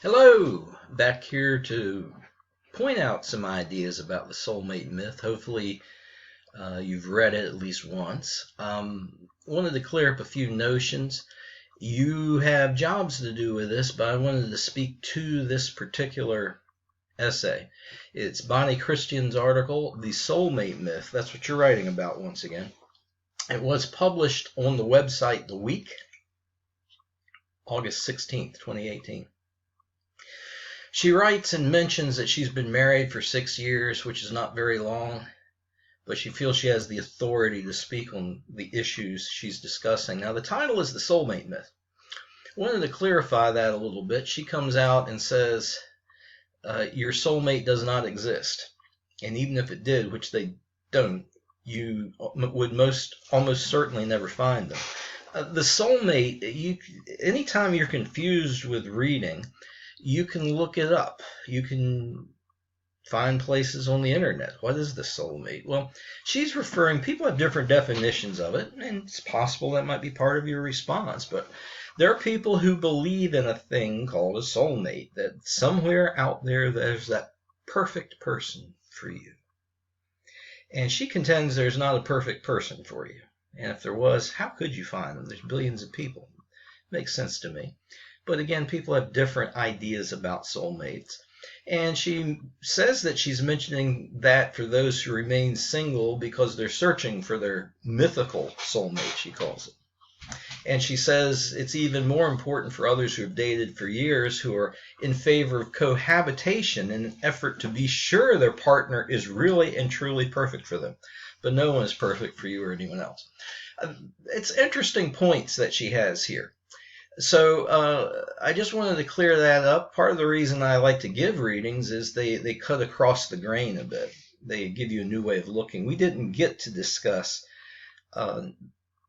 Hello, back here to point out some ideas about the soulmate myth. Hopefully, you've read it at least once. Wanted to clear up a few notions. You have jobs to do with this, but I wanted to speak to this particular essay. It's Bonnie Christian's article, The Soulmate Myth. That's what you're writing about once again. It was published on the website The Week, August 16th, 2018. She writes and mentions that she's been married for 6 years, which is not very long, but she feels she has the authority to speak on the issues she's discussing. Now, the title is The Soulmate Myth. I wanted to clarify that a little bit. She comes out and says, your soulmate does not exist. And even if it did, which they don't, you would almost certainly never find them. The soulmate, anytime you're confused with reading, you can look it up. You can find places on the internet. What is the soulmate? Well, she's referring, people have different definitions of it, and it's possible that might be part of your response, but there are people who believe in a thing called a soulmate, that somewhere out there there's that perfect person for you. And she contends there's not a perfect person for you. And if there was, how could you find them? There's billions of people. Makes sense to me. But again, people have different ideas about soulmates. And she says that she's mentioning that for those who remain single because they're searching for their mythical soulmate, she calls it. And she says it's even more important for others who have dated for years who are in favor of cohabitation in an effort to be sure their partner is really and truly perfect for them. But no one is perfect for you or anyone else. It's interesting points that she has here. So I just wanted to clear that up. Part of the reason I like to give readings is they cut across the grain a bit. They give you a new way of looking. We didn't get to discuss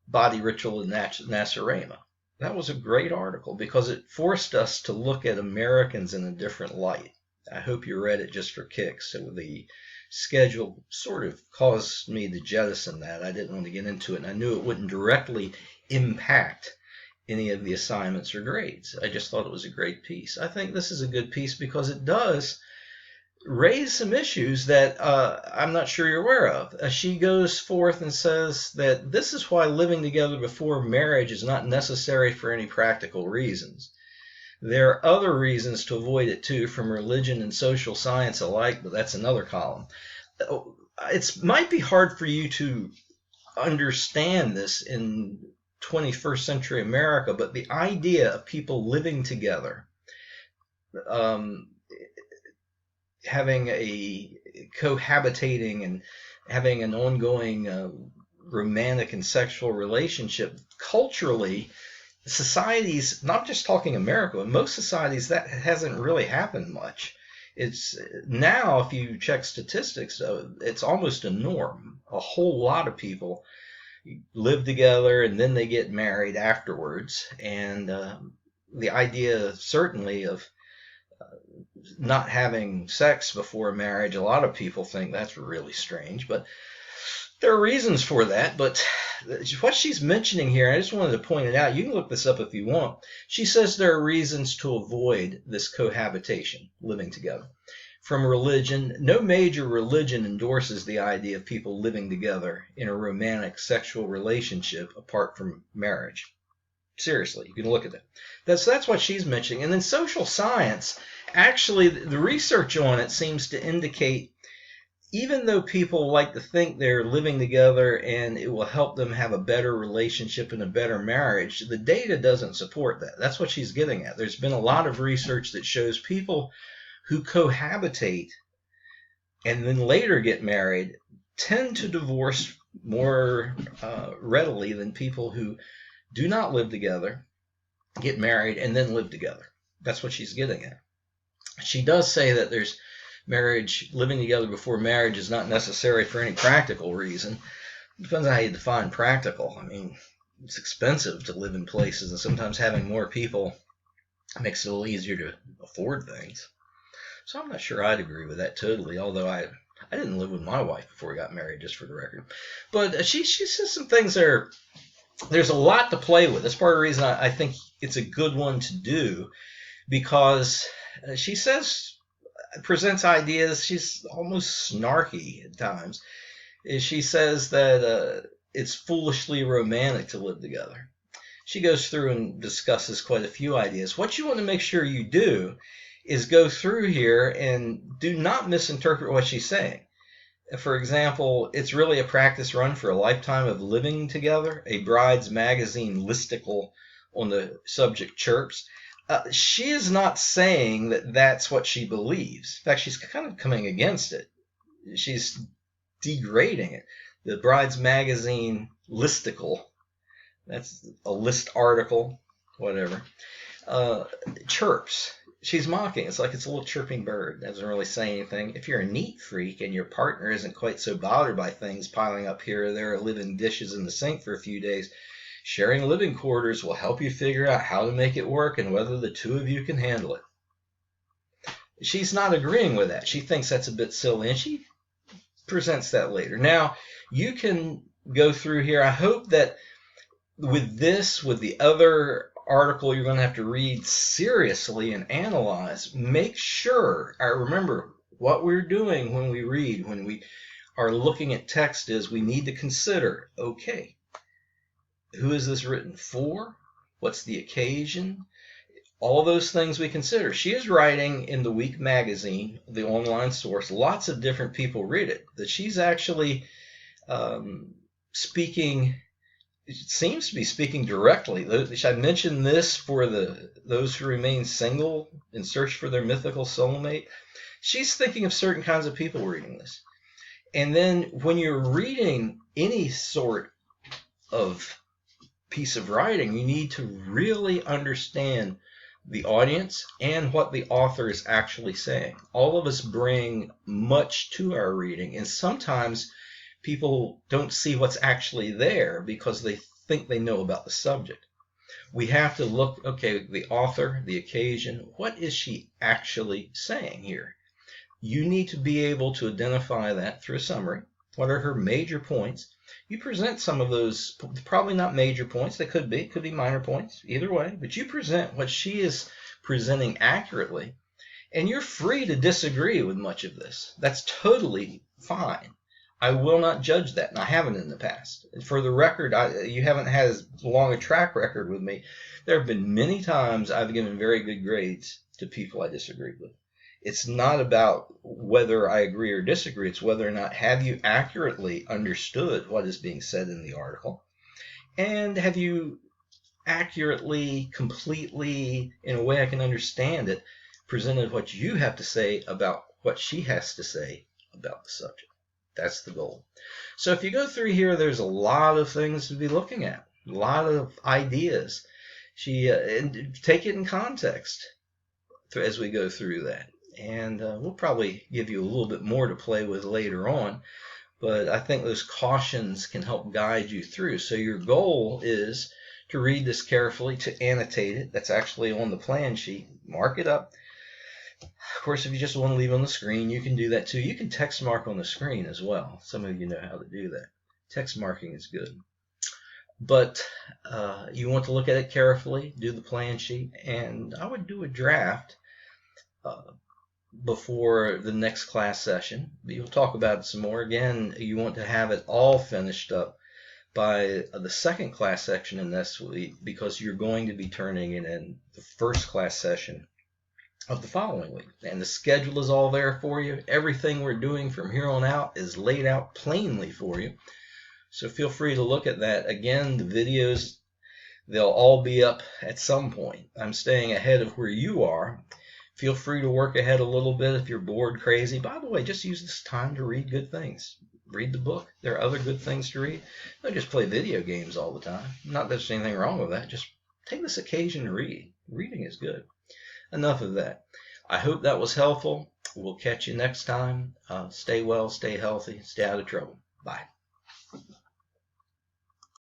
body ritual in Nasarema. That was a great article because it forced us to look at Americans in a different light. I hope you read it just for kicks. So the schedule sort of caused me to jettison that. I didn't want to get into it, and I knew it wouldn't directly impact any of the assignments or grades. I just thought it was a great piece. I think this is a good piece because it does raise some issues that I'm not sure you're aware of. She goes forth and says that this is why living together before marriage is not necessary for any practical reasons. There are other reasons to avoid it too, from religion and social science alike, but that's another column. It might be hard for you to understand this in 21st century America, but the idea of people living together, having a cohabitating and having an ongoing romantic and sexual relationship, culturally, societies, not just talking America, but most societies, that hasn't really happened much. It's now, if you check statistics, it's almost a norm. A whole lot of people live together and then they get married afterwards. And the idea certainly of not having sex before marriage, a lot of people think that's really strange, but there are reasons for that. But what she's mentioning here, I just wanted to point it out. You can look this up if you want. She says there are reasons to avoid this cohabitation, living together. From religion, no major religion endorses the idea of people living together in a romantic sexual relationship apart from marriage. Seriously, you can look at that. That's what she's mentioning. And then social science, actually, the research on it seems to indicate even though people like to think they're living together and it will help them have a better relationship and a better marriage, the data doesn't support that. That's what she's getting at. There's been a lot of research that shows people who cohabitate and then later get married tend to divorce more readily than people who do not live together, get married, and then live together. That's what she's getting at. She does say that there's marriage, living together before marriage is not necessary for any practical reason. It depends on how you define practical. I mean, it's expensive to live in places, and sometimes having more people makes it a little easier to afford things. So I'm not sure I'd agree with that totally, although I didn't live with my wife before we got married, just for the record. But she says some things there. There's a lot to play with. That's part of the reason I think it's a good one to do, because She presents ideas. She's almost snarky at times. She says that it's foolishly romantic to live together. She goes through and discusses quite a few ideas. What you want to make sure you do is go through here and do not misinterpret what she's saying. For example, it's really a practice run for a lifetime of living together, a bride's magazine listicle on the subject chirps. She is not saying that that's what she believes. In fact, she's kind of coming against it. She's degrading it. The bride's magazine listicle, that's a list article, whatever, chirps. She's mocking. It's like it's a little chirping bird. Doesn't really say anything. If you're a neat freak and your partner isn't quite so bothered by things piling up here or there or living dishes in the sink for a few days, sharing living quarters will help you figure out how to make it work and whether the two of you can handle it. She's not agreeing with that. She thinks that's a bit silly, and she presents that later. Now, you can go through here. I hope that with the other article you're going to have to read seriously and analyze, make sure, remember what we're doing when we read, when we are looking at text, is we need to consider, okay, who is this written for? What's the occasion? All those things we consider. She is writing in the Week magazine, the online source. Lots of different people read it. That she's actually speaking. It seems to be speaking directly. I mentioned this for those who remain single in search for their mythical soulmate. She's thinking of certain kinds of people reading this. And then when you're reading any sort of piece of writing, you need to really understand the audience and what the author is actually saying. All of us bring much to our reading, and sometimes people don't see what's actually there because they think they know about the subject. We have to look, okay, the author, the occasion, what is she actually saying here? You need to be able to identify that through a summary. What are her major points? You present some of those, probably not major points, they could be minor points, either way, but you present what she is presenting accurately, and you're free to disagree with much of this. That's totally fine. I will not judge that, and I haven't in the past. For the record, you haven't had as long a track record with me. There have been many times I've given very good grades to people I disagreed with. It's not about whether I agree or disagree. It's whether or not have you accurately understood what is being said in the article, and have you accurately, completely, in a way I can understand it, presented what you have to say about what she has to say about the subject. That's the goal. So if you go through here, there's a lot of things to be looking at, a lot of ideas. And take it in context as we go through that. And we'll probably give you a little bit more to play with later on. But I think those cautions can help guide you through. So your goal is to read this carefully, to annotate it. That's actually on the plan sheet. Mark it up. Of course, if you just want to leave it on the screen, you can do that too. You can text mark on the screen as well. Some of you know how to do that. Text marking is good. But you want to look at it carefully, do the plan sheet, and I would do a draft before the next class session. You'll talk about it some more. Again, you want to have it all finished up by the second class section in this week, because you're going to be turning it in the first class session of the following week. And the schedule is all there for you. Everything we're doing from here on out is laid out plainly for you. So feel free to look at that. Again, the videos, they'll all be up at some point. I'm staying ahead of where you are. Feel free to work ahead a little bit if you're bored crazy. By the way, just use this time to read good things. Read the book. There are other good things to read. Don't just play video games all the time. Not that there's anything wrong with that. Just take this occasion to read. Reading is good. Enough of that. I hope that was helpful. We'll catch you next time. Stay well, stay healthy, stay out of trouble. Bye.